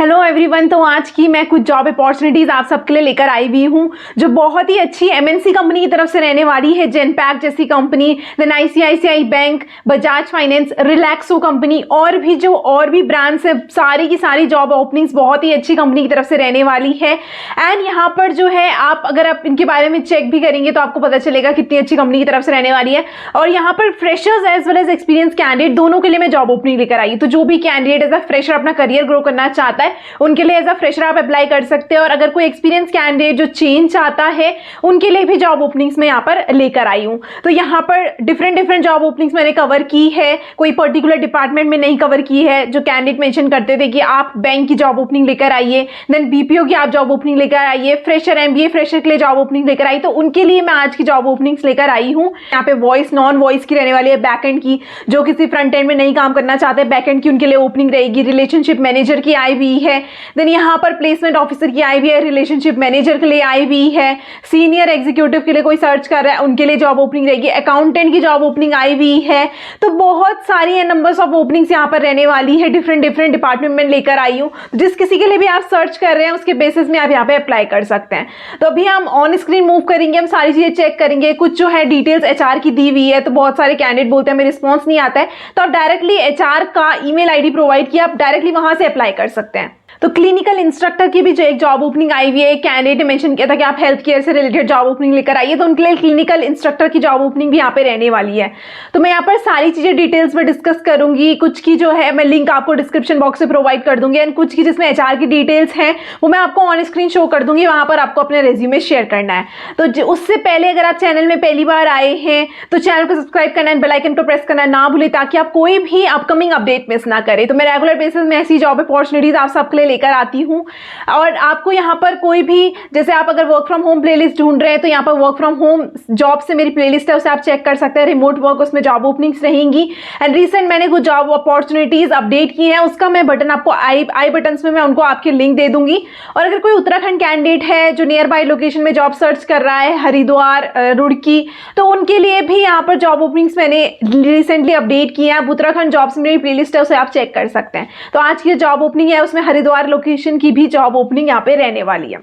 Hello everyone. तो आज की मैं कुछ जॉब अपॉर्चुनिटीज आप सबके लिए लेकर आई हुई हूँ जो बहुत ही अच्छी एमएनसी कंपनी की तरफ से रहने वाली है। जेनपैक्ट जैसी company, then ICICI bank, Bajaj finance, Relaxo company और भी ब्रांड्स है। सारी की सारी जॉब ओपनिंग्स बहुत ही अच्छी कंपनी की तरफ से रहने वाली है। एंड यहाँ पर जो है अगर आप इनके बारे में चेक भी करेंगे तो आपको पता चलेगा कितनी अच्छी कंपनी की तरफ से रहने वाली है। और यहाँ पर freshers as well as experience candidate दोनों के लिए मैं जॉब ओपनिंग लेकर आई। तो जो भी कैंडिडेट एज अ फ्रेशर अपना करियर ग्रो करना चाहता है उनके लिए एज अ फ्रेशर आप अप्लाई कर सकते हैं। और अगर कोई एक्सपीरियंस कैंडिडेट जो चेंज चाहता है उनके लिए भी जॉब ओपनिंग्स में यहाँ पर लेकर आई हूँ। तो यहाँ पर डिफरेंट जॉब ओपनिंग्स मैंने कवर की है, कोई पर्टिकुलर डिपार्टमेंट में नहीं कवर की है। जो कैंडिडेट मेंशन करते थे कि आप बैंक की जॉब ओपनिंग लेकर आइए, देन बीपीओ की आप जॉब ओपनिंग लेकर आइए, फ्रेशर एमबीए फ्रेशर के लिए जॉब ओपनिंग लेकर आई, तो उनके लिए मैं आज की जॉब ओपनिंग्स लेकर आई हूँ। यहाँ पे वॉइस नॉन वॉइस की रहने वाली है, बैकएंड की जो किसी फ्रंट एंड में नहीं काम करना चाहते बैकएंड की उनके लिए ओपनिंग रहेगी। रिलेशनशिप मैनेजर की आई हुई है, देन यहाँ पर प्लेसमेंट ऑफिसर की आई हुई है, रिलेशनशिप मैनेजर के लिए आई हुई है, सीनियर एग्जीक्यूटिव के लिए कोई सर्च कर रहा है उनके लिए जॉब ओपनिंग रहेगी, अकाउंटेंट की जॉब ओपनिंग आई हुई है। तो बहुत सारी नंबर्स ऑफ ओपनिंग्स यहाँ पर रहने वाली है। डिफरेंट डिपार्टमेंट में लेकर आई हूँ। जिस किसी के लिए भी आप सर्च कर रहे हैं उसके बेसिस में आप यहाँ पे अप्लाई कर सकते हैं। तो अभी हम ऑन स्क्रीन मूव करेंगे, हम सारी चीजें चेक करेंगे। कुछ जो है डिटेल्स एचआर की दी हुई है, तो बहुत सारे कैंडिडेट बोलते हैं मेरे रिस्पॉन्स नहीं आता है, तो आप डायरेक्टली एचआर का ईमेल आईडी प्रोवाइड किया, आप डायरेक्टली वहां से अप्लाई कर सकते हैं। तो क्लिनिकल इंस्ट्रक्टर की भी जो एक जॉब ओपनिंग आई हुई है, कैंडिडेट ने मेंशन किया था कि आप हेल्थ केयर से रिलेटेड जॉब ओपनिंग लेकर आइए, तो उनके लिए क्लिनिकल इंस्ट्रक्टर की जॉब ओपनिंग भी यहाँ पे रहने वाली है। तो मैं यहाँ पर सारी चीजें डिटेल्स में डिस्कस करूंगी। कुछ की जो है मैं लिंक आपको डिस्क्रिप्शन बॉक्स में प्रोवाइड कर दूंगी, एंड कुछ की जिसमें एचआर की डिटेल्स हैं वो मैं आपको ऑन स्क्रीन शो कर दूंगी, वहां पर आपको अपने रेज्यूमे शेयर करना है। तो उससे पहले अगर आप चैनल में पहली बार आए हैं तो चैनल को सब्सक्राइब करना है, बेल आइकन को प्रेस करना ना भूलें ताकि आप कोई भी अपकमिंग अपडेट मिस ना करें। तो मैं रेगुलर बेसिस में ऐसी जॉब अपॉर्चुनिटीज आप सबके लिए लेकर आती हूँ। और आपको यहाँ पर कोई भी, जैसे आप अगर वर्क फ्रॉम होम प्लेलिस्ट ढूंढ रहे हैं तो यहाँ पर वर्क फ्रॉम होम जॉब से मेरी प्लेलिस्ट है, उसे आप चेक कर सकते हैं। रिमोट वर्क उसमें जॉब ओपनिंग्स रहेंगी। एंड रिसेंट मैंने कुछ जॉब अपॉर्चुनिटीज अपडेट की हैं, उसका मैं बटन आपको आई बटन में मैं उनको आपके लिंक दे दूंगी। और अगर कोई उत्तराखंड कैंडिडेट है जो नियर बाय लोकेशन में जॉब सर्च कर रहा है, हरिद्वार, रुड़की, तो उनके लिए भी यहाँ पर जॉब ओपनिंग्स मैंने रिसेंटली अपडेट की है। उत्तराखंड जॉब्स में मेरी प्लेलिस्ट है, उसे आप चेक कर सकते हैं। तो आज की जॉब ओपनिंग है उसमें हरिद्वार लोकेशन की भी जॉब ओपनिंग यहाँ पे रहने वाली है।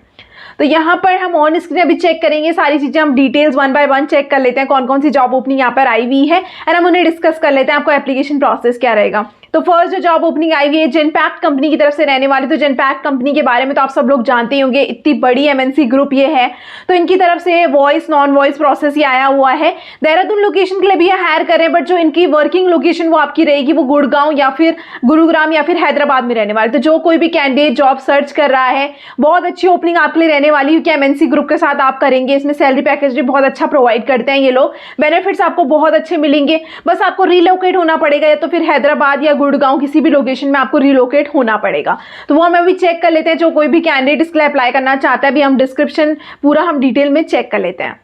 तो यहाँ पर हम ऑन स्क्रीन अभी चेक करेंगे सारी चीजें, हम details one by one check कर लेते हैं कौन कौन सी जॉब ओपनिंग यहाँ पर आई हुई है, एंड हम उन्हें डिस्कस कर लेते हैं आपको एप्लीकेशन प्रोसेस क्या रहेगा। तो फर्स्ट जो जॉब ओपनिंग आई हुई है जेनपैक्ट कंपनी की तरफ से रहने वाली। तो जेनपैक्ट कंपनी के बारे में तो आप सब लोग जानते ही होंगे, इतनी बड़ी एमएनसी ग्रुप ये है। तो इनकी तरफ से वॉइस नॉन वॉइस प्रोसेस ही आया हुआ है। देहरादून लोकेशन के लिए भी ये हायर कर रहे हैं, बट जो इनकी वर्किंग लोकेशन वो आपकी रहेगी वो गुड़गांव या फिर गुरुग्राम या फिर हैदराबाद में रहने वाली। तो जो कोई भी कैंडिडेट जॉब सर्च कर रहा है, बहुत अच्छी ओपनिंग आपके लिए रहने वाली है क्योंकि एमएनसी ग्रुप के साथ आप करेंगे। इसमें सैलरी पैकेज भी बहुत अच्छा प्रोवाइड करते हैं ये लोग, बेनिफिट्स आपको बहुत अच्छे मिलेंगे। बस आपको रिलोकेट होना पड़ेगा, या तो फिर हैदराबाद या गुड़गांव किसी भी लोकेशन में आपको रिलोकेट होना पड़ेगा। तो वो हम अभी चेक कर लेते हैं। जो कोई भी कैंडिडेट इसके लिए अप्लाई करना चाहता है भी हम डिस्क्रिप्शन पूरा हम डिटेल में चेक कर लेते हैं।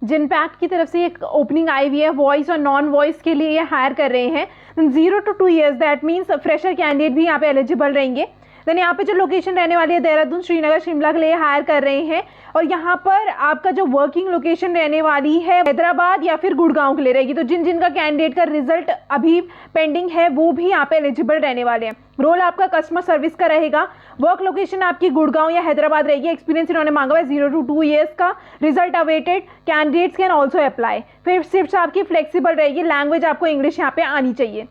जेनपैक्ट की तरफ से एक ओपनिंग आई हुई है, वॉइस और नॉन वॉइस के लिए ये हायर कर रहे हैं। 0 to 2 years, that means fresher candidate भी यहाँ पे एलिजिबल रहेंगे। देन यहाँ पे जो लोकेशन रहने वाली है देहरादून, श्रीनगर, शिमला के लिए हायर कर रहे हैं। और यहाँ पर आपका जो वर्किंग लोकेशन रहने वाली है हैदराबाद या फिर गुड़गांव के लिए रहेगी। तो जिन जिनका कैंडिडेट का रिजल्ट अभी पेंडिंग है वो भी यहाँ पे एलिजिबल रहने वाले हैं। रोल आपका कस्टमर सर्विस का रहेगा। वर्क लोकेशन आपकी गुड़गांव या हैदराबाद रहेगी। एक्सपीरियंस इन्होंने मांगा हुआ है 0 to 2 years का। Result awaited, candidates can also apply. फिर शिफ्ट आपकी फ्लेक्सिबल रहेगी। लैंग्वेज आपको इंग्लिश यहाँ पे आनी चाहिए।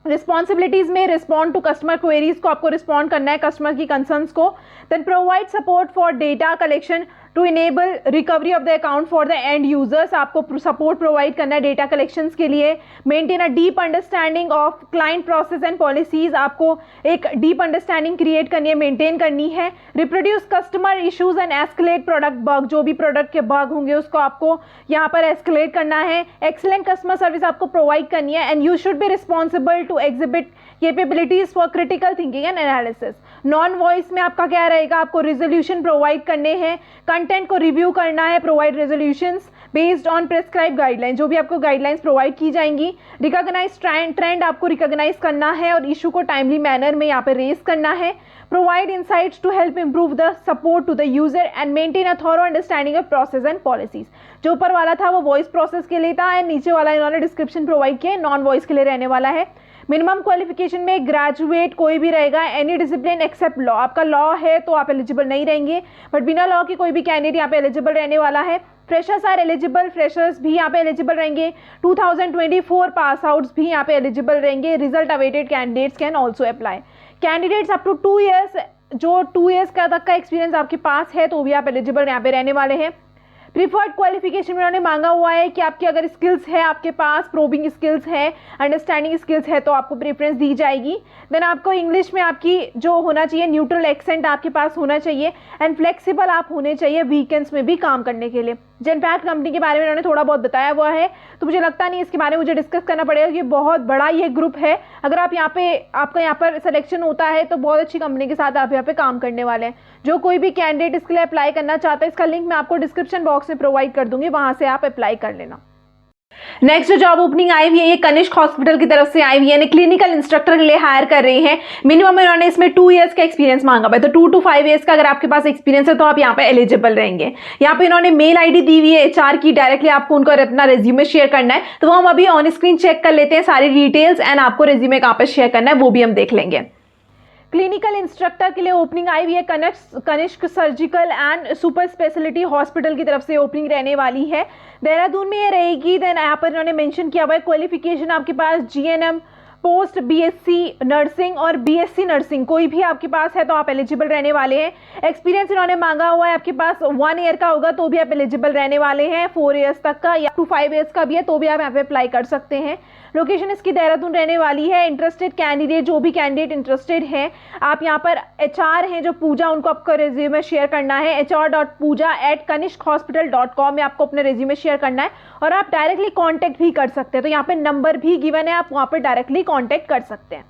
रिस्पॉन्सिबिलिटीज में रिस्पॉन्ड टू कस्टमर क्वेरीज को आपको रिस्पॉन्ड करना है, कस्टमर की कंसर्न्स को। Then provide support for data collection to enable recovery of the account for the end users. आपको सपोर्ट प्रोवाइड करना है डेटा कलेक्शंस के लिए। Maintain a deep understanding of client process and policies. आपको एक deep understanding create करनी है, maintain करनी है। Reproduce customer issues and escalate product bug. जो भी प्रोडक्ट के बग होंगे उसको आपको यहाँ पर एस्केलेट करना है। एक्सीलेंट कस्टमर सर्विस आपको प्रोवाइड करनी है। And you should be responsible to exhibit capabilities for critical thinking and analysis. Non voice में आपका क्या रहेगा, आपको रेजोल्यूशन प्रोवाइड करने हैं, कंटेंट को रिव्यू करना है, provide resolutions based on prescribe guideline. जो भी आपको गाइडलाइंस प्रोवाइड की जाएंगी। रिकॉग्नाइज ट्रेंड आपको रिकॉग्नाइज करना है और इशू को टाइमली मैनर में यहाँ पे रेज करना है। Provide insights to help improve the support to the user and maintain a thorough understanding of process and policies. जो ऊपर वाला था वो वॉइस प्रोसेस के लिए था, एंड नीचे वाला इन्होंने डिस्क्रिप्शन प्रोवाइड किया नॉन वॉइस के लिए रहने वाला है। मिनिमम क्वालिफिकेशन में ग्रेजुएट कोई भी रहेगा, एनी डिसिप्लिन एक्सेप्ट लॉ। आपका लॉ है तो आप एलिजिबल नहीं रहेंगे, बट बिना लॉ की कोई भी कैंडिडेट यहाँ पे एलिजिबल रहने वाला है। फ्रेशर्स आर एलिजिबल, फ्रेशर्स भी यहाँ पे एलिजिबल रहेंगे। 2024 पास आउट्स भी यहाँ पे एलिजिबल रहेंगे। Result awaited candidates can also apply. Candidates up to 2 years, जो 2 ईयर्स का तक का एक्सपीरियंस आपके पास है तो भी आप एलिजिबल यहाँ पे रहने वाले हैं। प्रीफर्ड क्वालिफिकेशन में उन्होंने मांगा हुआ है कि आपकी अगर स्किल्स है, आपके पास प्रोबिंग स्किल्स है, अंडरस्टैंडिंग स्किल्स है तो आपको प्रेफरेंस दी जाएगी। देन आपको इंग्लिश में आपकी जो होना चाहिए न्यूट्रल एक्सेंट आपके पास होना चाहिए, एंड फ्लेक्सिबल आप होने चाहिए वीकेंड्स में भी काम करने के लिए। जेनपैक्ट कंपनी के बारे में उन्होंने थोड़ा बहुत बताया हुआ है, तो मुझे लगता नहीं इसके बारे में मुझे डिस्कस करना पड़ेगा। ये बहुत बड़ा ये ग्रुप है। अगर आप यहाँ पे आपका यहाँ पर सिलेक्शन होता है तो बहुत अच्छी कंपनी के साथ आप यहाँ पे काम करने वाले हैं। जो कोई भी कैंडिडेट इसके लिए अप्लाई करना चाहता है, इसका लिंक मैं आपको डिस्क्रिप्शन बॉक्स में प्रोवाइड कर दूंगी, वहां से आप अप्लाई कर लेना। नेक्स्ट जो जॉब ओपनिंग आई हुई है ये कनिष्क हॉस्पिटल की तरफ से आई हुई है, क्लिनिकल इंस्ट्रक्टर के लिए हायर कर रहे हैं। मिनिमम इन्होंने इसमें 2 ईयर्स का एक्सपीरियंस मांगा है, तो 2 to 5 ईयर्स का अगर आपके पास एक्सपीरियंस है तो आप यहाँ पे एलिजिबल रहेंगे। यहाँ पे इन्होंने मेल आईडी दी हुई है एचआर की, डायरेक्टली आपको उनको अपना रेज्यूमे शेयर करना है, तो वो हम अभी ऑन स्क्रीन चेक कर लेते हैं सारी डिटेल्स, एंड आपको रेज्यूमे कहाँ पर शेयर करना है वो भी हम देख लेंगे। क्लिनिकल इंस्ट्रक्टर के लिए ओपनिंग आई हुई है Kanishk surgical and super speciality hospital की तरफ से ओपनिंग रहने वाली है, देहरादून में ये रहेगी। देन यहाँ पर इन्होंने मेंशन किया हुआ है क्वालिफिकेशन आपके पास जीएनएम, पोस्ट बीएससी नर्सिंग और बीएससी नर्सिंग कोई भी आपके पास है तो आप एलिजिबल रहने वाले हैं। एक्सपीरियंस इन्होंने मांगा हुआ है आपके पास 1 ईयर का होगा तो भी आप एलिजिबल रहने वाले हैं, 4 ईयर्स तक का या 2 to 5 ईयर्स का भी है तो भी आप यहाँ पे अप्लाई कर सकते हैं। लोकेशन इसकी देहरादून रहने वाली है। इंटरेस्टेड कैंडिडेट, जो भी कैंडिडेट इंटरेस्टेड हैं, आप यहाँ पर एचआर हैं जो पूजा, उनको आपका रेज्यूमे शेयर करना है। hr.pooja@kanishkhospital.com में आपको अपने रेज्यूमे शेयर करना है, और आप डायरेक्टली कांटेक्ट भी कर सकते हैं। तो यहाँ पे नंबर भी गिवन है, आप वहाँ पर डायरेक्टली कांटेक्ट कर सकते हैं।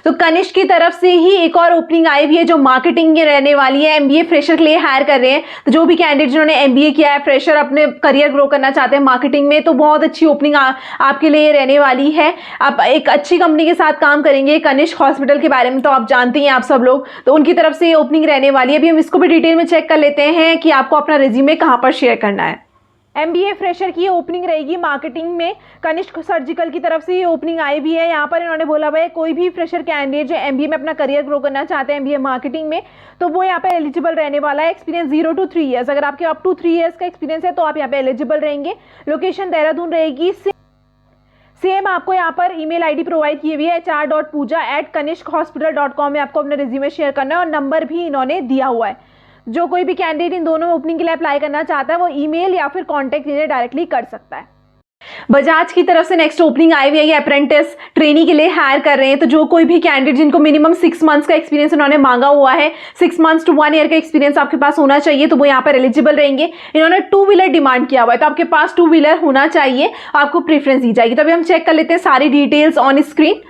तो कनिष्क की तरफ से ही एक और ओपनिंग आई हुई है जो मार्केटिंग की रहने वाली है। एमबीए फ्रेशर के लिए हायर कर रहे हैं, तो जो भी कैंडिडेट जिन्होंने एमबीए किया है, फ्रेशर अपने करियर ग्रो करना चाहते हैं मार्केटिंग में, तो बहुत अच्छी ओपनिंग आपके लिए रहने वाली है। आप एक अच्छी कंपनी के साथ काम करेंगे। कनिष्क हॉस्पिटल के बारे में तो आप जानते ही हैं आप सब लोग, तो उनकी तरफ से ये ओपनिंग रहने वाली है। अभी हम इसको भी डिटेल में चेक कर लेते हैं कि आपको अपना रिज्यूमे कहाँ पर शेयर करना है। एमबीए फ्रेशर की ओपनिंग रहेगी मार्केटिंग में, कनिष्क सर्जिकल की तरफ से ये ओपनिंग आई भी है। यहाँ पर इन्होंने बोला हुआ है कोई भी फ्रेशर कैंडिडेट जो एमबीए में अपना करियर ग्रो करना चाहते हैं एमबीए मार्केटिंग में, तो वो यहाँ पे एलिजिबल रहने वाला है। एक्सपीरियंस 0 to 3 ईयर्स, अगर आपके अप टू 3 ईयर्स का एक्सपीरियंस है तो आप यहाँ पे एलिजिबल रहेंगे। लोकेशन देहरादून रहेगी। सेम आपको यहाँ पर ईमेल आईडी प्रोवाइड की हुई है hr.pooja@kanishkhospital.com में आपको अपना रिज्यूमे शेयर करना है, और नंबर भी इन्होंने दिया हुआ है। जो कोई भी कैंडिडेट इन दोनों ओपनिंग के लिए अप्लाई करना चाहता है वो ईमेल या फिर कॉन्टैक्ट इन्हें डायरेक्टली कर सकता है। बजाज की तरफ से नेक्स्ट ओपनिंग आई हुई है, ये अप्रेंटिस ट्रेनी के लिए हायर कर रहे हैं। तो जो कोई भी कैंडिडेट जिनको मिनिमम 6 मंथ्स का एक्सपीरियंस उन्होंने मांगा हुआ है, 6 months to 1 ईयर का एक्सपीरियंस आपके पास होना चाहिए, तो वो यहाँ पर एलिजिबल रहेंगे। इन्होंने 2 व्हीलर डिमांड किया हुआ है, तो आपके पास 2 व्हीलर होना चाहिए, आपको प्रेफरेंस दी जाएगी। तो अभी हम चेक कर लेते हैं सारी details on screen.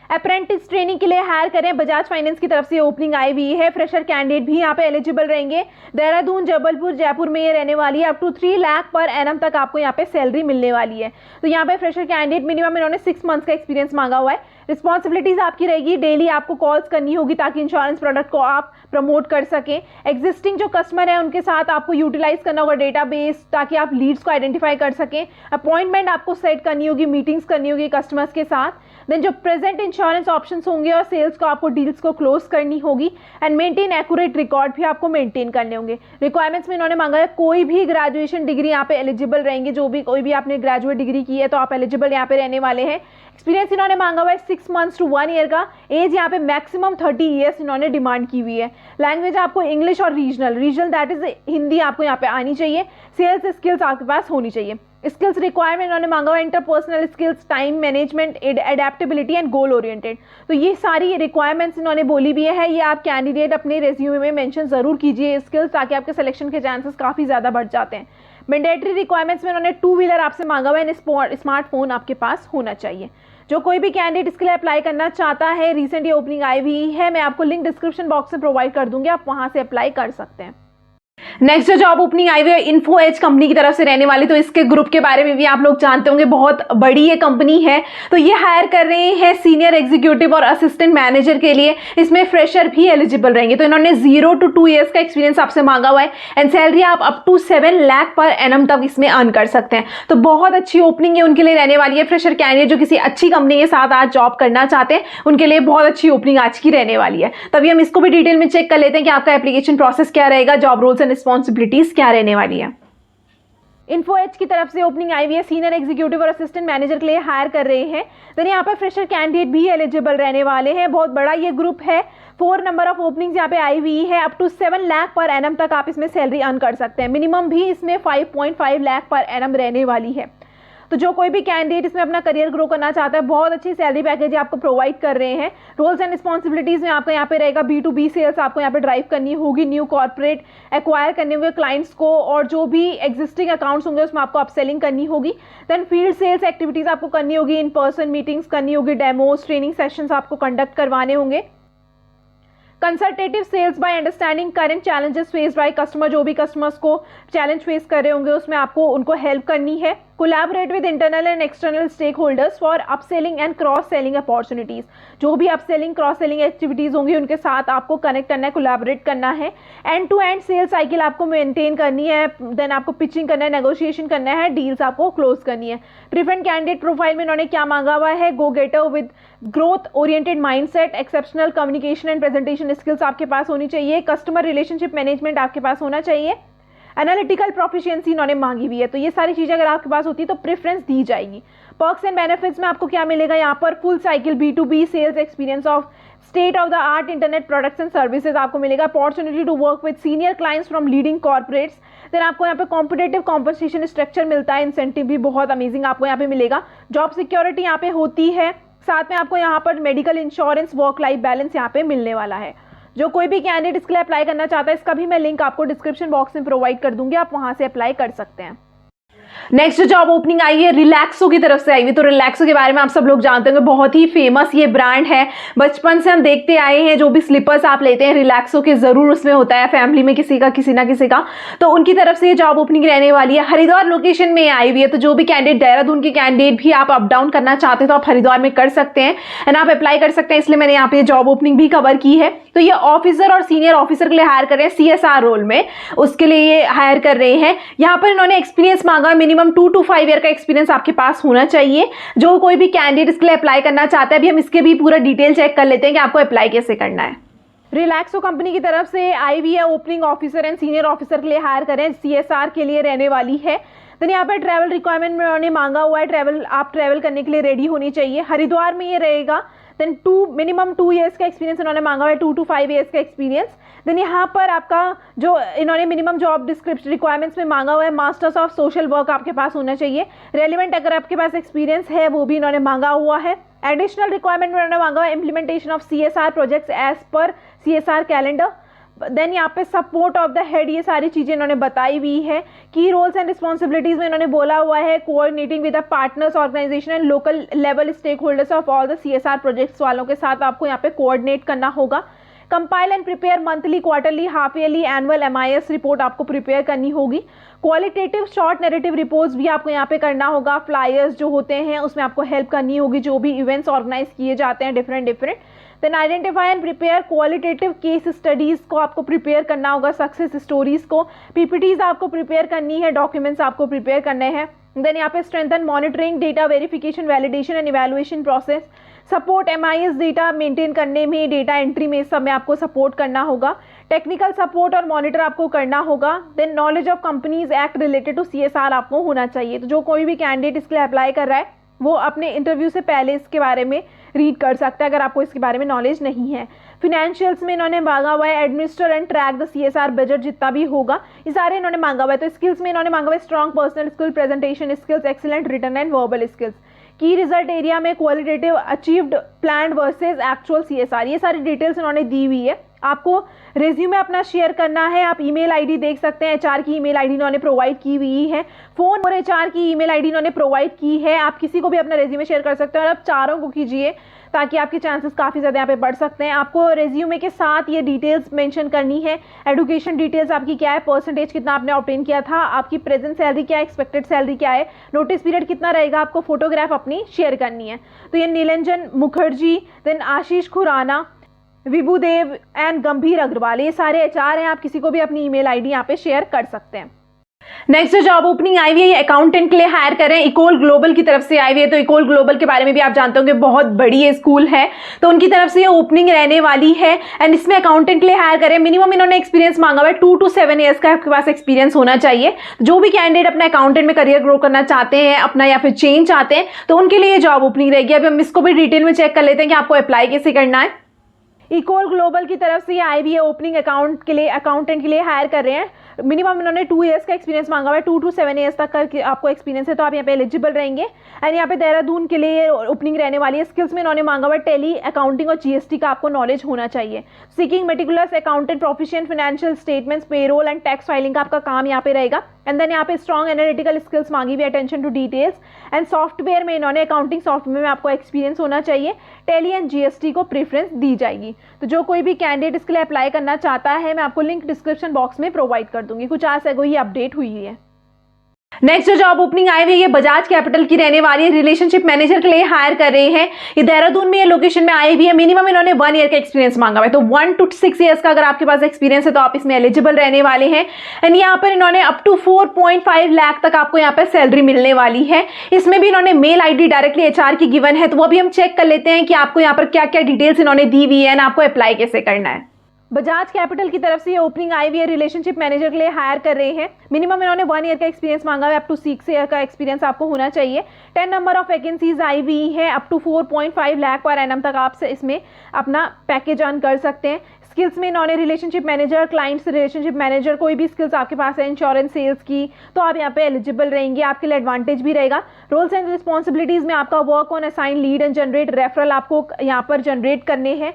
Apprentice training के लिए हायर करें, बजाज फाइनेंस की तरफ से ओपनिंग आई हुई है। फ्रेशर कैंडिडेट भी यहाँ पे एलिजिबल रहेंगे। देहरादून, जबलपुर, जयपुर में ये रहने वाली है। Up to 3 lakh per annum तक आपको यहाँ पे सैलरी मिलने वाली है। तो यहाँ पे फ्रेशर कैंडिडेट मिनिमम इन्होंने 6 मंथ्स का एक्सपीरियंस मांगा हुआ है। रिस्पॉन्सिबिलिटीज आपकी रहेगी, डेली आपको कॉल्स करनी होगी ताकि इंश्योरेंस प्रोडक्ट को आप प्रमोट कर सकें। एग्जिस्टिंग जो कस्टमर है उनके साथ आपको यूटिलाइज करना होगा डेटाबेस, ताकि आप लीड्स को आइडेंटिफाई कर सकें। अपॉइंटमेंट आपको सेट करनी होगी, मीटिंग्स करनी होगी कस्टमर्स के साथ। देन जो प्रेजेंट इंश्योरेंस ऑप्शंस होंगे और सेल्स को आपको डील्स को क्लोज करनी होगी, एंड मेंटेन एक्यूरेट रिकॉर्ड भी आपको मेंटेन करने होंगे। रिक्वायरमेंट्स में इन्होंने मांगा है कोई भी ग्रेजुएशन डिग्री यहाँ पे एलिजिबल रहेंगे। जो भी कोई भी आपने ग्रेजुएट डिग्री की है तो आप एलिजिबल यहाँ पे रहने वाले हैं। एक्सपीरियंस इन्होंने मांगा हुआ है 6 months to 1 ईयर का। एज यहाँ पे मैक्सिमम 30 ईयर्स इन्होंने डिमांड की हुई है। लैंग्वेज आपको इंग्लिश और रीजनल दैट इज हिंदी आपको यहाँ पे आनी चाहिए। सेल्स स्किल्स आपके पास होनी चाहिए। स्किल्स रिक्वायरमेंट इन्होंने मांगा हुआ है interpersonal skills, time management, adaptability and goal oriented. तो ये सारी रिक्वायरमेंट्स इन्होंने बोली भी है। ये आप कैंडिडेट अपने रेज्यूमे में मेंशन जरूर कीजिए स्किल्स, ताकि आपके सिलेक्शन के चांसेस काफ़ी ज़्यादा बढ़ जाते हैं। मैंडेटरी रिक्वायरमेंट्स में उन्होंने 2 व्हीलर आपसे मांगा हुआ है, स्मार्टफोन आपके पास होना चाहिए। जो कोई भी कैंडिडेट इसके लिए अप्लाई करना चाहता है, रिसेंटली ओपनिंग आई हुई है, मैं आपको लिंक डिस्क्रिप्शन बॉक्स में प्रोवाइड कर दूंगी, आप वहां से अप्लाई कर सकते हैं। नेक्स्ट जो जॉब ओपनिंग आई हुई है इन्फो एज कंपनी की तरफ से रहने वाली, तो इसके ग्रुप के बारे में भी आप लोग जानते होंगे, बहुत बड़ी ये कंपनी है। तो ये हायर कर रहे हैं सीनियर एग्जीक्यूटिव और असिस्टेंट मैनेजर के लिए। इसमें फ्रेशर भी एलिजिबल रहेंगे। तो इन्होंने 0 to 2 ईयर्स का एक्सपीरियंस आपसे मांगा हुआ है एंड सैलरी आप up to 7 lakh per annum तक इसमें अर्न कर सकते हैं। तो बहुत अच्छी ओपनिंग है उनके लिए रहने वाली है। फ्रेशर कैंडिडेट जो किसी अच्छी कंपनी के साथ आज जॉब करना चाहते हैं उनके लिए बहुत अच्छी ओपनिंग आज की रहने वाली है। तभी हम इसको भी डिटेल में चेक कर लेते हैं कि आपका एप्लीकेशन प्रोसेस क्या रहेगा, जॉब रोल्स एंड रिस्पॉन्सिबिलिटीज क्या रहने वाली है। इन्फो एज की तरफ से ओपनिंग आई हुई है, सीनियर एग्जीक्यूटिव और असिस्टेंट मैनेजर के लिए हायर कर रहे हैं। देन यहाँ पर फ्रेशर कैंडिडेट भी एलिजिबल रहने वाले हैं। बहुत बड़ा ये ग्रुप है। 4 नंबर ऑफ ओपनिंग्स यहाँ पे आई हुई है। Up to 7 lakh per annum तक आप इसमें सैलरी अर्न कर सकते हैं। मिनिमम भी इसमें 5.5 लाख पर एनम रहने वाली है। तो जो कोई भी कैंडिडेट इसमें अपना करियर ग्रो करना चाहता है, बहुत अच्छी सैलरी पैकेज आपको प्रोवाइड कर रहे हैं। रोल्स एंड रिस्पॉन्सिबिलिटीज में आपका यहाँ पे रहेगा B2B सेल्स आपको यहाँ पे ड्राइव करनी होगी, न्यू कॉर्पोरेट एक्वायर करने होंगे क्लाइंट्स को, और जो भी एग्जिस्टिंग अकाउंट्स होंगे उसमें आपको अपसेलिंग करनी होगी। देन फील्ड सेल्स एक्टिविटीज आपको करनी होगी, इन पर्सन मीटिंग्स करनी होगी, डेमोज ट्रेनिंग सेशंस आपको कंडक्ट करवाने होंगे। Consultative sales by understanding current challenges face by customer, जो भी कस्टमर्स को चैलेंज फेस कर रहे होंगे उसमें आपको उनको हेल्प करनी है। Collaborate with internal and external stakeholders for upselling and cross selling opportunities, जो भी अपसेलिंग क्रॉस सेलिंग एक्टिविटीज होंगी उनके साथ आपको कनेक्ट करना है, कोलैबोरेट करना है। End to end sales cycle आपको मेंटेन करनी है। देन आपको पिचिंग करना है, नेगोशिएशन करना है, डील्स आपको क्लोज करनी है। प्रीफरेंट कैंडिडेट प्रोफाइल में इन्होंने क्या मांगा हुआ है, go getter with growth oriented mindset, exceptional communication and presentation skills आपके पास होनी चाहिए, कस्टमर रिलेशनशिप मैनेजमेंट आपके पास होना चाहिए, एनालिटिकल प्रोफिशिएंसी इन्होंने मांगी हुई है। तो ये सारी चीजें अगर आपके पास होती है तो प्रेफरेंस दी जाएगी। पर्क्स एंड बेनिफिट्स में आपको क्या मिलेगा, यहाँ पर full cycle B2B sales experience of state of the art internet products and services आपको मिलेगा, opportunity to work with senior clients from leading corporates. Then आपको यहाँ पे कॉम्पिटेटिव कॉम्पनसेशन स्ट्रक्चर मिलता है, इंसेंटिव भी बहुत अमेजिंग आपको यहाँ पे मिलेगा, जॉब सिक्योरिटी यहाँ पे होती है, साथ में आपको यहाँ पर medical insurance, work life balance यहाँ पे मिलने वाला है। जो कोई भी कैंडिडेट इसके लिए अप्लाई करना चाहता है इसका भी मैं लिंक आपको डिस्क्रिप्शन बॉक्स में प्रोवाइड कर दूंगी, आप वहां से अप्लाई कर सकते हैं। नेक्स्ट जॉब ओपनिंग आई है रिलैक्सो की तरफ से आई हुई। तो रिलैक्सो के बारे में आप सब लोग जानते होंगे, बहुत ही फेमस ये ब्रांड है, बचपन से हम देखते आए हैं। जो भी स्लीपर्स आप लेते हैं रिलैक्सो के जरूर उसमें होता है, फैमिली में किसी का किसी ना किसी का। तो उनकी तरफ से ये जॉब ओपनिंग रहने वाली है, हरिद्वार लोकेशन में आई हुई है। तो जो भी कैंडिडेट, देहरादून के कैंडिडेट भी आप अप डाउन करना चाहते हैं तो आप हरिद्वार में कर सकते हैं एंड आप अप्लाई कर सकते हैं, इसलिए मैंने यहाँ पे जॉब ओपनिंग भी कवर की है। तो ये ऑफिसर और सीनियर ऑफिसर के लिए हायर कर रहे हैं, CSR रोल में, उसके लिए ये हायर कर रहे हैं। यहाँ पर इन्होंने एक्सपीरियंस मांगा, मिनिमम 2 to 5 ईयर का एक्सपीरियंस आपके पास होना चाहिए। जो कोई भी कैंडिडेट इसके लिए अप्लाई करना चाहता है, अभी हम इसके भी पूरा डिटेल चेक कर लेते हैं कि आपको अप्लाई कैसे करना है। रिलैक्सो कंपनी की तरफ से आई हुई है, opening officer and senior officer के लिए हायर करें, CSR के लिए रहने वाली है। देन यहाँ पर ट्रैवल रिक्वायरमेंट में उन्होंने मांगा हुआ है, आप ट्रैवल करने के लिए रेडी होनी चाहिए, हरिद्वार में ये रहेगा। देन मिनिमम 2 ईयर्स का एक्सपीरियंस इन्होंने मांगा हुआ है, 2 to 5 ईयर्स का एक्सपीरियंस। देन यहाँ पर आपका जो इन्होंने मिनिमम जॉब डिस्क्रिप्शन रिक्वायरमेंट्स में मांगा हुआ है, मास्टर्स ऑफ सोशल वर्क आपके पास होना चाहिए, रेलिवेंट अगर आपके पास एक्सपीरियंस है वो भी इन्होंने मांगा हुआ है। एडिशनल रिक्वायरमेंट में उन्होंने मांगा हुआ है implementation of CSR projects as per CSR calendar. Then यहाँ पे सपोर्ट ऑफ द हेड, ये सारी चीजें इन्होंने बताई हुई है। की रोल्स एंड रिस्पॉन्सिबिलिटीज में इन्होंने बोला हुआ है coordinating with the partners organisation and local level stakeholders of all the CSR projects वालों के साथ आपको यहाँ पे कोऑर्डिनेट करना होगा। Compile and prepare monthly, quarterly, half yearly, annual MIS report आपको प्रिपेयर करनी होगी। क्वालिटेटिव शॉर्ट नैरेटिव रिपोर्ट्स भी आपको यहाँ पे करना होगा। फ्लायर्स जो होते हैं उसमें आपको हेल्प करनी होगी, जो भी इवेंट्स ऑर्गेनाइज किए जाते हैं different. Then identify and prepare qualitative case studies को आपको प्रिपेयर करना होगा, सक्सेस स्टोरीज को, PPTs आपको प्रिपेयर करनी है, डॉक्यूमेंट्स आपको प्रिपेयर करने हैं। देन यहाँ पे strengthen monitoring, data verification, validation and evaluation process, support MIS data maintain करने में, डेटा एंट्री में, सब में आपको सपोर्ट करना होगा। टेक्निकल सपोर्ट और मॉनिटर आपको करना होगा। Then knowledge of companies act related to CSR आपको होना चाहिए। तो जो कोई भी कैंडिडेट इसके लिए अप्लाई कर रहा है वो अपने इंटरव्यू से पहले इसके बारे में रीड कर सकता है अगर आपको इसके बारे में नॉलेज नहीं है। फिनेंशियल्स में इन्होंने मांगा हुआ है administer and track the CSR budget, जितना भी होगा ये सारे इन्होंने मांगा हुआ है। तो स्किल्स में इन्होंने मांगा हुआ है strong personal skill, presentation skills, excellent written and verbal skills. Key result area में qualitative achieved plan versus actual CSR, ये सारी डिटेल्स इन्होंने दी हुई है। आपको रेज्यूमे अपना शेयर करना है, आप ईमेल आईडी देख सकते हैं, HR की ईमेल आईडी इन्होंने प्रोवाइड की हुई है, फोन और HR की ईमेल आईडी इन्होंने प्रोवाइड की है। आप किसी को भी अपना रेज्यूमे शेयर कर सकते हैं और आप चारों को कीजिए ताकि आपके चांसेस काफ़ी ज़्यादा यहाँ पे बढ़ सकते हैं। आपको रेज्यूमे के साथ ये डिटेल्स मेंशन करनी है। एजुकेशन डिटेल्स आपकी क्या है, परसेंटेज कितना आपने ऑब्टेन किया था, आपकी प्रेजेंट सैलरी क्या है, एक्सपेक्टेड सैलरी क्या है, नोटिस पीरियड कितना रहेगा, आपको फोटोग्राफ अपनी शेयर करनी है। तो ये नीलंजन मुखर्जी, देन आशीष खुराना, विभुदेव एंड गंभीर अग्रवाल, ये सारे एचआर हैं। आप किसी को भी अपनी ईमेल आईडी यहाँ पे शेयर कर सकते हैं। नेक्स्ट जो जॉब ओपनिंग आई हुई है, ये अकाउंटेंट के लिए हायर कर रहे हैं, इकोल ग्लोबल की तरफ से आई हुई है। तो इकोल ग्लोबल के बारे में भी आप जानते होंगे, बहुत बड़ी ये स्कूल है, तो उनकी तरफ से ये ओपनिंग रहने वाली है। एंड इसमें अकाउंटेंट के लिए हायर कर रहे हैं। मिनिमम इन्होंने एक्सपीरियंस मांगा हुआ है, 2 to 7 ईयर्स का आपके पास एक्सपीरियंस होना चाहिए। जो भी कैंडिडेट अपना अकाउंटेंट में करियर ग्रो करना चाहते हैं अपना, या फिर चेंज चाहते हैं, तो उनके लिए जॉब ओपनिंग रहेगी। अभी हम इसको भी डिटेल में चेक कर लेते हैं कि आपको अप्लाई कैसे करना है। इकोल ग्लोबल की तरफ से ये आई हुई है, ओपनिंग अकाउंटेंट के लिए हायर कर रहे हैं। मिनिमम इन्होंने 2 ईयर्स का एक्सपीरियंस मांगा हुआ है, 2 to 7 ईयर्स तक का आपको एक्सपीरियंस है तो आप यहाँ पे एलिजिबल रहेंगे। एंड यहाँ पे देहरादून के लिए ओपनिंग रहने वाली है। स्किल्स में इन्होंने मांगा हुआ है टेली, अकाउंटिंग और जीएसटी का आपको नॉलेज होना चाहिए। Seeking meticulous accountant proficient financial statements, payroll and tax filing का आपका काम यहाँ पे रहेगा। एंड देन यहाँ पे स्ट्रॉन्ग एनालिटिकल स्किल्स मांगी हुई, attention to details and software में इन्होंने अकाउंटिंग सॉफ्टवेयर में आपको एक्सपीरियंस होना चाहिए। टेली एंड जीएसटी को प्रेफरेंस दी जाएगी। तो जो कोई भी कैंडिडेट इसके लिए अप्लाई करना चाहता है, मैं आपको लिंक डिस्क्रिप्शन बॉक्स में प्रोवाइड कर दूंगी। कुछ आज एगो ये अपडेट हुई है। नेक्स्ट जो जॉब ओपनिंग आई हुई है, बजाज कैपिटल की रहने वाली है, रिलेशनशिप मैनेजर के लिए हायर कर रहे हैं। ये देहरादून में ये लोकेशन में आई हुई है। मिनिमम इन्होंने 1 ईयर का एक्सपीरियंस मांगा हुआ है, तो 1 to 6 ईयर्स का अगर आपके पास एक्सपीरियंस है तो आप इसमें एलिजिबल रहने वाले हैं। एंड यहाँ पर इन्होंने अप टू 4.5 लाख तक आपको यहाँ पर सैलरी मिलने वाली है। इसमें भी इन्होंने मेल आईडी डायरेक्टली एचआर की गिवन है, तो वो भी हम चेक कर लेते हैं कि आपको यहाँ पर क्या क्या डिटेल्स इन्होंने दी हुई है, आपको अप्लाई कैसे करना है। बजाज कैपिटल की तरफ से ये ओपनिंग आई हुई है, रिलेशनशिप मैनेजर के लिए हायर कर रहे हैं। मिनिमम इन्होंने 1 ईयर का एक्सपीरियंस मांगा है, अप टू 6 ईयर का एक्सपीरियंस आपको होना चाहिए। 10 नंबर ऑफ वैकेंसीज आई हुई है, up to 4.5 lakh per annum तक आप इसमें अपना पैकेज अर्न कर सकते हैं। स्किल्स में इन्होंने relationship manager, clients relationship manager, कोई भी स्किल्स आपके पास है इंश्योरेंस सेल्स की, तो आप यहाँ पे एलिजिबल रहेंगे, आपके लिए एडवांटेज भी रहेगा। रोल्स एंड रिस्पॉन्सिबिलिटीज में आपका work on assign lead and generate referral आपको यहाँ पर जनरेट करने हैं।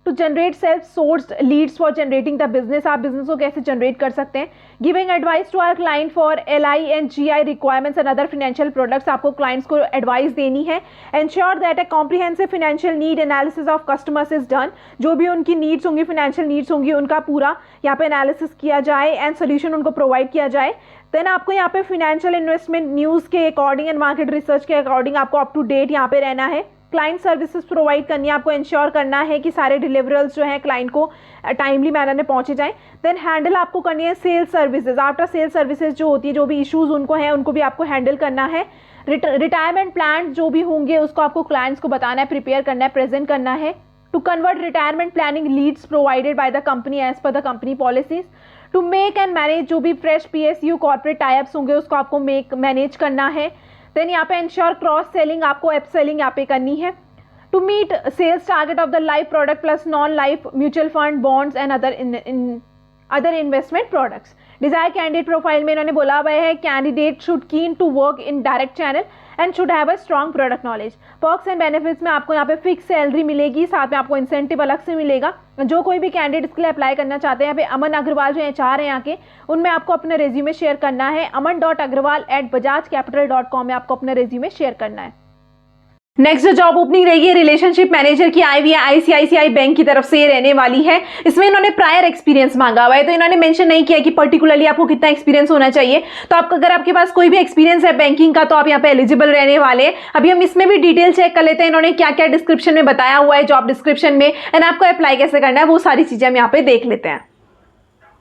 To generate self sourced leads for generating the business, आप बिजनेस को कैसे जनरेट कर सकते हैं। Giving advice to our client for LI and GI requirements and other financial products, आपको क्लाइंट्स को एडवाइस देनी है। Ensure that a comprehensive financial need analysis of customers is done, जो भी उनकी नीड्स होंगी, फाइनेंशियल नीड्स होंगी, उनका पूरा यहाँ पे एनालिसिस किया जाए एंड सोल्यूशन उनको प्रोवाइड किया जाए। देन आपको यहाँ पे फाइनेंशियल इन्वेस्टमेंट न्यूज़ के अकॉर्डिंग एंड मार्केट रिसर्च के अकॉर्डिंग आपको अप टू डेट यहाँ पे रहना है। क्लाइंट सर्विसेज प्रोवाइड करनी है, आपको इंश्योर करना है कि सारे डिलीवरल्स जो हैं क्लाइंट को टाइमली मैनर में पहुंचे जाएं। देन हैंडल आपको करनी है sales services, after sales services जो होती है, जो भी इश्यूज उनको हैं उनको भी आपको हैंडल करना है। रिटायरमेंट प्लान जो भी होंगे उसको आपको क्लाइंट्स को बताना है, प्रिपेयर करना है, प्रेजेंट करना है। To convert retirement planning leads provided by the company as per the company policies. To make and manage जो भी फ्रेश पीएसयू कॉर्पोरेट टाइप्स होंगे उसको आपको मैनेज करना है। देन यहाँ पे इंश्योर क्रॉस सेलिंग, आपको एप सेलिंग यहाँ पे करनी है। To meet sales target of the life product plus non life mutual fund, bonds and other investment products. Desired candidate profile में इन्होंने बोला हुआ है candidate should keen to work in direct channel and should have a strong product knowledge. Perks and benefits में आपको यहाँ पे fix salary मिलेगी, साथ में आपको इंसेंटिव अलग से मिलेगा। जो कोई भी कैंडिडेट इसके लिए अप्लाई करना चाहते हैं, यहाँ पे अमन अग्रवाल जो एचआर है यहाँ के, उनमें आपको अपना रेज्यूमे शेयर करना है। aman.agrawal@bajajcapital.com में आपको अपना रेज्यूमे शेयर करना है। नेक्स्ट जो जॉब ओपनिंग रहेगी रिलेशनशिप मैनेजर की आई हुई है, आईसीआईसीआई बैंक की तरफ से ये रहने वाली है। इसमें इन्होंने प्रायर एक्सपीरियंस मांगा हुआ है, तो इन्होंने मेंशन नहीं किया कि पर्टिकुलरली आपको कितना एक्सपीरियंस होना चाहिए। तो आपका अगर आपके पास कोई भी एक्सपीरियंस है बैंकिंग का तो आप यहाँ पे एलिजिबल रहने वाले हैं। अभी हम इसमें भी डिटेल चेक कर लेते हैं इन्होंने क्या क्या डिस्क्रिप्शन में बताया हुआ है, जॉब डिस्क्रिप्शन में, एंड आपको अप्लाई कैसे करना है, वो सारी चीजें हम यहाँ पे देख लेते हैं।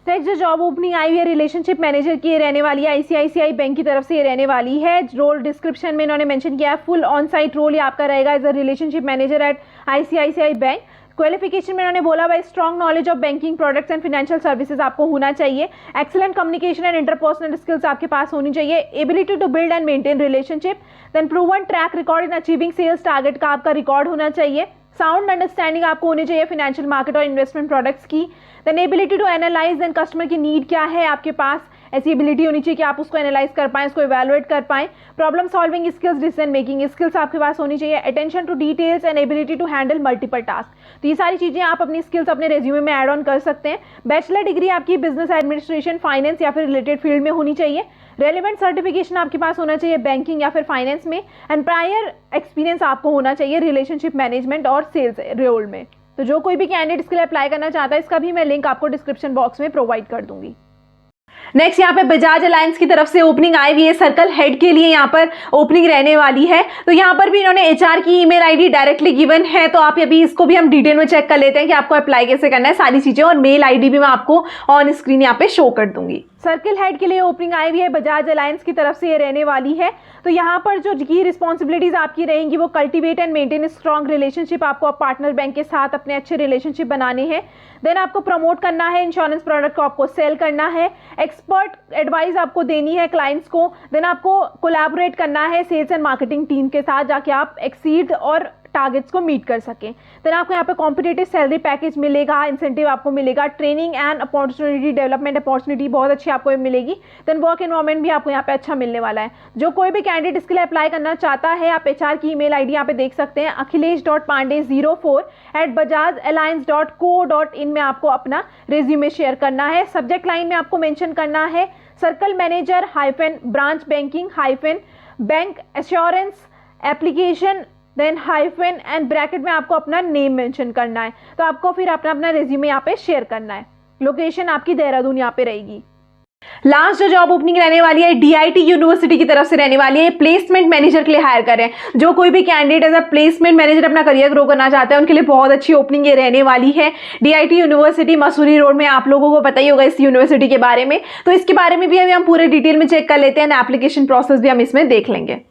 नेक्स्ट जो जॉब ओपनिंग आई हुई है रिलेशनशिप मैनेजर की, ये रहने वाली है आईसीआईसीआई बैंक की तरफ से ये रहने वाली है। रोल डिस्क्रिप्शन में इन्होंने मेंशन किया है फुल ऑन साइट रोल ये आपका रहेगा as a relationship manager at ICICI bank. Qualification में इन्होंने बोला भाई strong knowledge of banking products and financial services आपको होना चाहिए। Excellent communication and interpersonal skills आपके पास होनी चाहिए। Ability to build and maintain relationship, then proven track record in achieving sales target का आपका रिकॉर्ड होना चाहिए। साउंड अंडरस्टैंडिंग आपको होनी चाहिए फाइनेंशियल मार्केट और इन्वेस्टमेंट प्रोडक्ट्स की। Then ability to analyse and customer की नीड क्या है आपके पास। ऐसी एबिलिटी होनी चाहिए कि आप उसको एनालाइज कर पाएँ, उसको इवैल्यूएट कर पाएँ। Problem solving skills, decision making skills आपके पास होनी चाहिए, attention to details and ability to handle multiple task. तो ये सारी चीज़ें आप अपनी स्किल्स अपने रेज्यूमे में ऐड ऑन कर सकते हैं। बैचलर डिग्री आपकी बिजनेस एडमिनिस्ट्रेशन, फाइनेंस या फिर रिलेटेड फील्ड में होनी चाहिए। रेलिवेंट सर्टिफिकेशन आपके पास होना चाहिए बैंकिंग या फिर फाइनेंस में, एंड प्रायर एक्सपीरियंस आपको होना चाहिए रिलेशनशिप मैनेजमेंट और सेल्स रोल में। तो जो कोई भी कैंडिडेट इसके लिए अप्लाई करना चाहता है, इसका भी मैं लिंक आपको डिस्क्रिप्शन बॉक्स में प्रोवाइड कर दूंगी। नेक्स्ट यहाँ पे बजाज अलायंस की तरफ से ओपनिंग आई हुई है, सर्कल हेड के लिए यहाँ पर ओपनिंग रहने वाली है। तो यहाँ पर भी इन्होंने एचआर की ईमेल आईडी डायरेक्टली गिवन है, तो आप अभी इसको भी हम डिटेल में चेक कर लेते हैं कि आपको अप्लाई कैसे करना है, सारी चीजें, और मेल आईडी भी मैं आपको ऑन स्क्रीन यहाँ पे शो कर दूंगी। सर्किल हेड के लिए ओपनिंग आई हुई है, बजाज अलायंस की तरफ से ये रहने वाली है। तो यहाँ पर जो की रिस्पॉन्सिबिलिटीज आपकी रहेंगी वो cultivate and maintain strong relationship, आपको पार्टनर बैंक के साथ अपने अच्छे रिलेशनशिप बनाने हैं। देन आपको प्रमोट करना है इंश्योरेंस प्रोडक्ट को, आपको सेल करना है, एक्सपर्ट एडवाइस आपको देनी है क्लाइंट्स को। देन आपको कोलैबोरेट करना है सेल्स एंड मार्केटिंग टीम के साथ, जाके आप एक्सीड और टारगेट्स को मीट कर सकें। देन आपको यहाँ पे कॉम्पिटिटिव सैलरी पैकेज मिलेगा, इंसेंटिव आपको मिलेगा, training and opportunity, development opportunity बहुत अच्छी आपको मिलेगी। देन वर्क एनवायरनमेंट भी आपको यहाँ पे अच्छा मिलने वाला है। जो कोई भी कैंडिडेट इसके लिए अप्लाई करना चाहता है, आप एचआर की ईमेल आईडी यहाँ पे देख सकते हैं, akhilesh.pandey04@bajajalliance.co.in में आपको अपना रेज्यूमे शेयर करना है। सब्जेक्ट लाइन में आपको मेंशन करना है circle manager hyphen branch banking hyphen bank assurance application, then hyphen and bracket में आपको अपना नेम मेंशन करना है। तो आपको फिर अपना रेज्यूमे यहाँ पे शेयर करना है। लोकेशन आपकी देहरादून यहाँ पे रहेगी। लास्ट जो जॉब ओपनिंग रहने वाली है डीआईटी यूनिवर्सिटी की तरफ से रहने वाली है, प्लेसमेंट मैनेजर के लिए हायर कर रहे हैं। जो कोई भी candidate as a placement manager अपना करियर ग्रो करना चाहते हैं, उनके लिए बहुत अच्छी ओपनिंग ये रहने वाली है। डीआईटी यूनिवर्सिटी मसूरी रोड में, आप लोगों को पता ही होगा इस यूनिवर्सिटी के बारे में, तो इसके बारे में भी अभी हम पूरे डिटेल में चेक कर लेते हैं, एप्लीकेशन प्रोसेस भी हम इसमें देख लेंगे।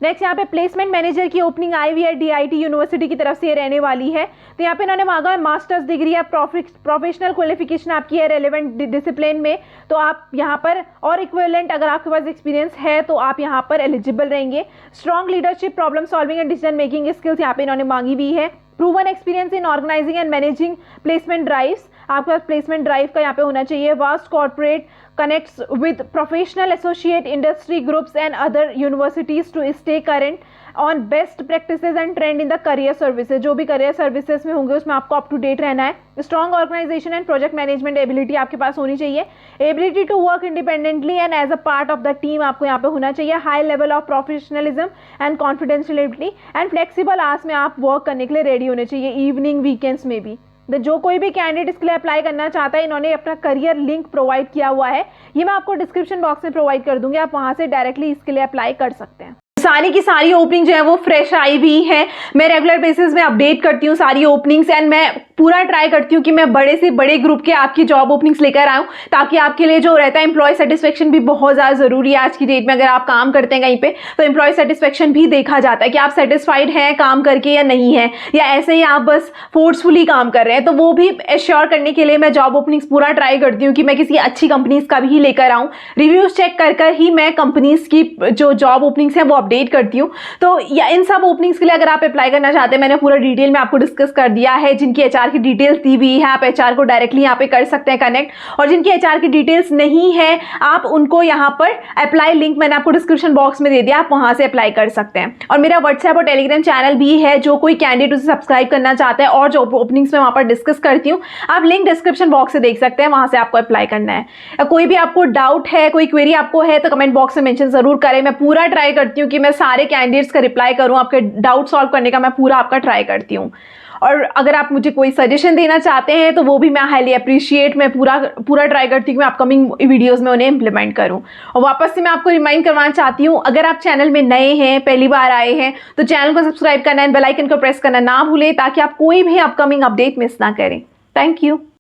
नेक्स्ट यहाँ पे प्लेसमेंट मैनेजर की ओपनिंग आई हुई है, डीआईटी यूनिवर्सिटी की तरफ से ये रहने वाली है। तो यहाँ पे इन्होंने मांगा है मास्टर्स डिग्री या प्रोफेशनल क्वालिफिकेशन आपकी है रेलेवेंट डिसिप्लिन में, तो आप यहाँ पर, और इक्विवेलेंट अगर आपके पास एक्सपीरियंस है तो आप यहाँ पर एलिजिबल रहेंगे। Strong leadership, problem solving and decision making skills यहाँ पे इन्होंने मांगी हुई है। Proven experience in organising and managing placement drives, आपके पास प्लेसमेंट ड्राइव का यहाँ पे होना चाहिए। Vast corporate connects with professional associate industry groups and other universities to stay current on best practices and trend in the career services, जो भी career services में होंगे उसमें आपको up to date रहना है। strong organization and project management ability आपके पास होनी चाहिए। ability to work independently and as a part of the team आपको यहाँ पे होना चाहिए। high level of professionalism and confidentiality and flexible hours में आप work करने के लिए ready होने चाहिए, evening weekends में भी। जो कोई भी कैंडिडेट इसके लिए अप्लाई करना चाहता है, इन्होंने अपना करियर लिंक प्रोवाइड किया हुआ है, ये मैं आपको डिस्क्रिप्शन बॉक्स में प्रोवाइड कर दूंगी, आप वहां से डायरेक्टली इसके लिए अप्लाई कर सकते हैं। सारी की सारी ओपनिंग जो है वो फ्रेश आई हुई है। मैं रेगुलर बेसिस में अपडेट करती हूँ सारी ओपनिंग्स, एंड मैं पूरा ट्राई करती हूँ कि मैं बड़े से बड़े ग्रुप के आपकी जॉब ओपनिंग्स लेकर आऊँ, ताकि आपके लिए जो रहता है एम्प्लॉय सेटिस्फेक्शन भी बहुत ज़्यादा ज़रूरी है आज की डेट में। अगर आप काम करते हैं कहीं पे तो एम्प्लॉय सेटिस्फेक्शन भी देखा जाता है कि आप सेटिस्फाइड हैं काम करके या नहीं है, या ऐसे ही आप बस फोर्सफुली काम कर रहे हैं। तो वो भी एश्योर करने के लिए मैं जॉब ओपनिंग्स पूरा ट्राई करती हूँ कि मैं किसी अच्छी कंपनीज का भी लेकर आऊँ। रिव्यूज चेक कर ही मैं कंपनीज की जो जॉब ओपनिंग्स हैं वो अपडेट करती हूँ। तो या इन सब ओपनिंग्स के लिए अगर आप अप्लाई करना चाहते हैं, मैंने पूरा डिटेल में आपको डिस्कस कर दिया है। जिनकी एचआर की डिटेल्स दी हुई है, आप एचआर को डायरेक्टली यहाँ पे कर सकते हैं कनेक्ट, और जिनकी एचआर की डिटेल्स नहीं है आप उनको यहाँ पर अप्लाई लिंक मैंने आपको डिस्क्रिप्शन बॉक्स में दे दिया, आप वहां से अप्लाई कर सकते हैं। और मेरा व्हाट्सएप और टेलीग्राम चैनल भी है, जो कोई कैंडिडेट उसे सब्सक्राइब करना चाहता है और जो ओपनिंग्स में वहां पर डिस्कस करती हूँ, आप लिंक डिस्क्रिप्शन बॉक्स से देख सकते हैं, वहां से आपको अप्लाई करना है। कोई भी आपको डाउट है, कोई क्वेरी आपको है, तो कमेंट बॉक्स में मेंशन जरूर करें। मैं पूरा ट्राई करती हूँ कि मैं सारे कैंडिडेट्स का रिप्लाई करूँ, आपके डाउट सॉल्व करने का मैं पूरा आपका ट्राई करती हूँ। और अगर आप मुझे कोई सजेशन देना चाहते हैं तो वो भी मैं हाईली अप्रिशिएट, मैं पूरा ट्राई करती हूँ कि मैं अपकमिंग वीडियोस में उन्हें इंप्लीमेंट करूँ। और वापस से मैं आपको रिमाइंड करवाना चाहती हूँ, अगर आप चैनल में नए हैं, पहली बार आए हैं, तो चैनल को सब्सक्राइब करना एंड बेल आइकन को प्रेस करना ना भूलें, ताकि आप कोई भी अपकमिंग अपडेट मिस ना करें। Thank you.